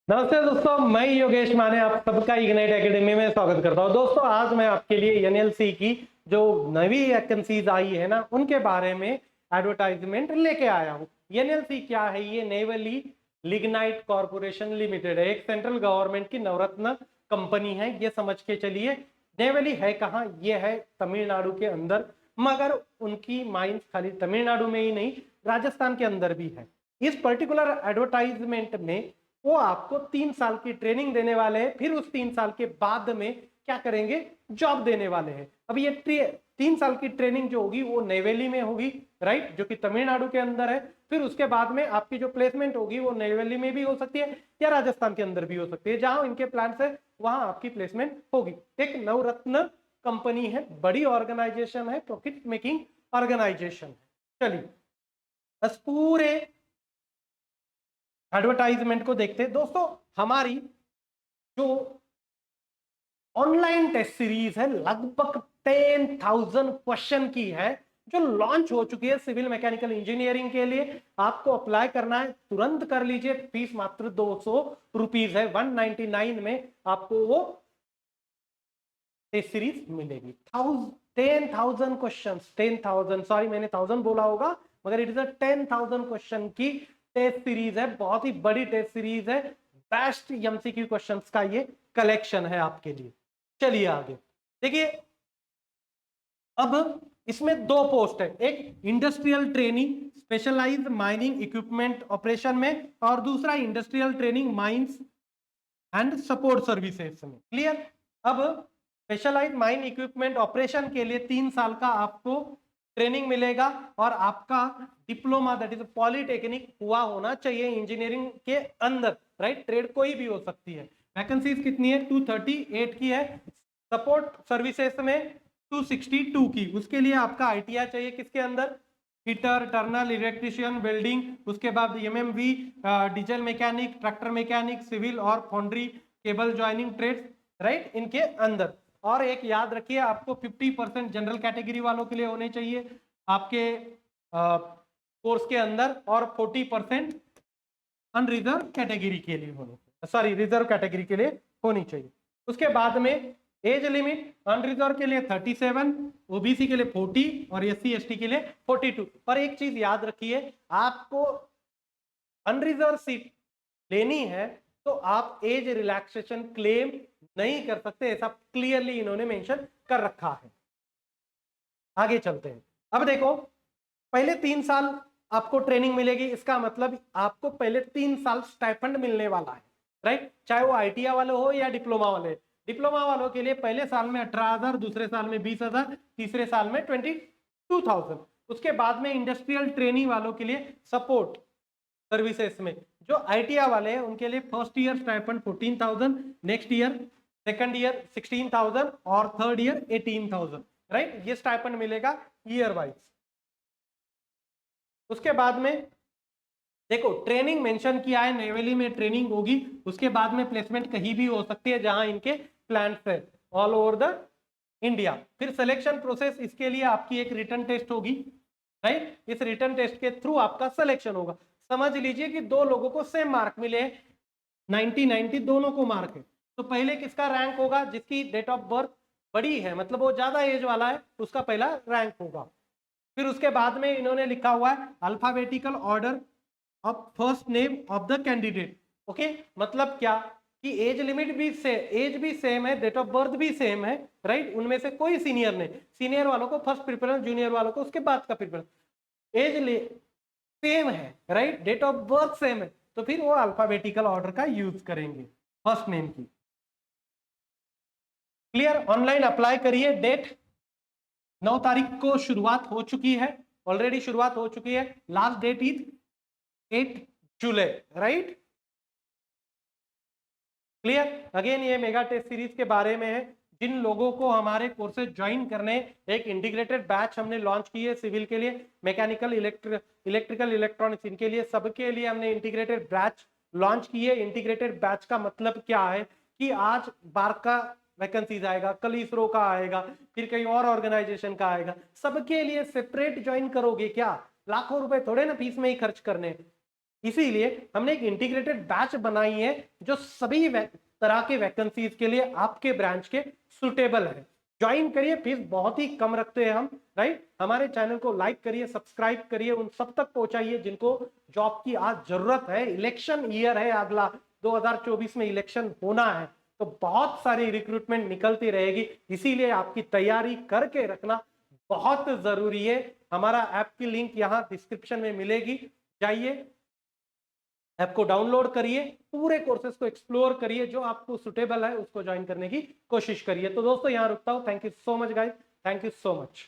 नमस्ते दोस्तों, मैं योगेश माने आप सबका इग्नाइट एकेडमी में स्वागत करता हूं। दोस्तों आज मैं आपके लिए एनएलसी की जो नवी वैकेंसीज आई है ना, उनके बारे में एडवर्टाइजमेंट लेके आया हूं। एनएलसी क्या है? ये नेवली लिग्नाइट कॉर्पोरेशन लिमिटेड है, एक सेंट्रल गवर्नमेंट की नवरत्न कंपनी है। ये समझ के चलिए। नेवली है कहाँ? ये है तमिलनाडु के अंदर, मगर उनकी माइंस खाली तमिलनाडु में ही नहीं, राजस्थान के अंदर भी है। इस पर्टिकुलर एडवर्टाइजमेंट में वो आपको 3 साल की ट्रेनिंग देने वाले हैं, फिर उस 3 साल के बाद में क्या करेंगे? जॉब देने वाले हैं। अब ये 3 साल की ट्रेनिंग जो होगी वो नेवेली में होगी, राइट, जो कि तमिलनाडु के अंदर है। फिर उसके बाद में आपकी जो प्लेसमेंट होगी वो नेवेली में भी हो सकती है या राजस्थान के अंदर भी हो सकती है। जहां इनके प्लांट्स है वहां आपकी प्लेसमेंट होगी। एक नवरत्न कंपनी है, बड़ी ऑर्गेनाइजेशन है, प्रॉफिट मेकिंग ऑर्गेनाइजेशन है। चलिए बस पूरे एडवर्टाइजमेंट को देखते हैं। दोस्तों हमारी जो ऑनलाइन टेस्ट सीरीज है लगभग 10,000 क्वेश्चन की है, जो लॉन्च हो चुकी है सिविल मैकेनिकल इंजीनियरिंग के लिए। आपको अप्लाई करना है, तुरंत कर लीजिए। फीस मात्र 200 रुपीज है, 199 में आपको वो टेस्ट सीरीज मिलेगी। 10,000 क्वेश्चन, 10,000, सॉरी मैंने 1000 बोला होगा, मगर इट इज अ 10,000 क्वेश्चन की टेस्ट सीरीज है। बहुत ही बड़ी टेस्ट सीरीज है। बेस्ट एमसीक्यू क्वेश्चंस का ये कलेक्शन है आपके लिए। चलिए आगे देखिए। अब इसमें 2 पोस्ट है, एक industrial training specialised mining equipment operation में, और दूसरा industrial training mines and support services में। क्लियर? अब स्पेशलाइज्ड माइन इक्विपमेंट ऑपरेशन के लिए 3 साल का आपको ट्रेनिंग मिलेगा, और आपका डिप्लोमा दैट इज पॉलिटेक्निक हुआ होना चाहिए इंजीनियरिंग के अंदर, राइट। ट्रेड कोई भी हो सकती है। वैकेंसीज कितनी है? 238 की है। सपोर्ट सर्विसेज में 262 की। उसके लिए आपका आईटीआई चाहिए, किसके अंदर? फिटर, टर्नल, इलेक्ट्रिशियन, वेल्डिंग, उसके बाद MMV, diesel mechanic, tractor mechanic, civil और foundry, cable joining trades, right, इनके अंदर। और एक याद रखिए, आपको 50% जनरल कैटेगरी वालों के लिए होने चाहिए आपके कोर्स के अंदर, और 40% अनरिजर्व कैटेगरी के लिए होने, सॉरी रिजर्व कैटेगरी के लिए होनी चाहिए। उसके बाद में एज लिमिट अनरिजर्व के लिए 37, ओबीसी के लिए 40 और एससी एसटी के लिए 42। पर एक चीज याद रखिए, आपको अनरिजर्व सीट लेनी है तो आप एज रिलैक्सेशन क्लेम नहीं कर सकते, ऐसा क्लियरली इन्होंने मेंशन कर रखा है। आगे चलते हैं। अब देखो, पहले 3 साल आपको ट्रेनिंग मिलेगी, इसका मतलब आपको पहले 3 साल स्टाइपेंड मिलने वाला है, राइट। चाहे वो आईटीआई वाले हो या डिप्लोमा वाले। डिप्लोमा वालों के लिए पहले साल में 18,000, दूसरे साल में 20,000, तीसरे साल में 22,000। उसके बाद में इंडस्ट्रियल ट्रेनिंग वालों के लिए सपोर्ट सर्विसेज में जो आईटीआई वाले हैं उनके लिए first year stipend 14,000, next year second year 16,000 और थर्ड ईयर 18,000, राइट। ये स्टाइपेंड मिलेगा ईयर वाइज। उसके बाद में देखो, ट्रेनिंग मेंशन किया है, नेवेली में ट्रेनिंग होगी, उसके बाद में प्लेसमेंट कहीं भी हो सकती है जहां इनके प्लांट्स है ऑल ओवर द इंडिया। फिर सिलेक्शन प्रोसेस, इसके लिए आपकी एक रिटन टेस्ट होगी, राइट। इस रिटन टेस्ट के थ्रू आपका सिलेक्शन होगा। समझ लीजिए कि 2 लोगों को सेम मार्क मिले, 90-90 दोनों को मार्क है। तो पहले किसका रैंक होगा? जिसकी डेट ऑफ बर्थ बड़ी है, मतलब वो ज्यादा एज वाला है, उसका पहला रैंक होगा। फिर उसके बाद में इन्होंने लिखा हुआ है alphabetical order of first name of the candidate. Okay, मतलब क्या कि एज लिमिट भी एज भी सेम है, डेट ऑफ बर्थ भी सेम है, राइट। उनमें से कोई सीनियर नहीं, सीनियर वालों को फर्स्ट प्रिफरेंस, जूनियर वालों को उसके बाद का प्रिफरेंस। एज सेम है, right, date of birth same है, तो फिर वो अल्फाबेटिकल ऑर्डर का यूज करेंगे फर्स्ट नेम की। क्लियर? ऑनलाइन अप्लाई करिए। डेट 9 तारीख को शुरुआत हो चुकी है, ऑलरेडी शुरुआत हो चुकी है। Last date is 8 July, right. Clear? Again ये मेगा टेस्ट सीरीज के बारे में है। जिन लोगों को हमारे कोर्सेज ज्वाइन करने, एक इंटीग्रेटेड बैच हमने लॉन्च की है सिविल के लिए, मैकेनिकल, इलेक्ट्रिकल, इलेक्ट्रॉनिक्स, इनके लिए, सबके लिए हमने इंटीग्रेटेड बैच लॉन्च की है। इंटीग्रेटेड बैच का मतलब क्या है कि आज बार्क का वैकेंसीज आएगा, कल इसरो का आएगा, फिर कहीं और ऑर्गेनाइजेशन का आएगा, सबके लिए सेपरेट ज्वाइन करोगे क्या? लाखों रुपए थोड़े ना फीस में ही खर्च करने। इसीलिए हमने एक इंटीग्रेटेड बैच बनाई है जो सभी तरह के वैकेंसीज के लिए आपके ब्रांच के सुटेबल है। ज्वाइन करिए, फीस बहुत ही कम रखते हैं हम, राइट। हमारे चैनल को लाइक करिए, सब्सक्राइब करिए, उन सब तक पहुंचाइए जिनको जॉब की आज जरूरत है। इलेक्शन ईयर है, अगला 2024 में इलेक्शन होना है, तो बहुत सारी रिक्रूटमेंट निकलती रहेगी, इसीलिए आपकी तैयारी करके रखना बहुत जरूरी है। हमारा ऐप की लिंक यहाँ डिस्क्रिप्शन में मिलेगी, जाइए ऐप को डाउनलोड करिए, पूरे कोर्सेज को एक्सप्लोर करिए, जो आपको सुटेबल है उसको ज्वाइन करने की कोशिश करिए। तो दोस्तों यहाँ रुकता हूँ। Thank you so much guys, thank you so much.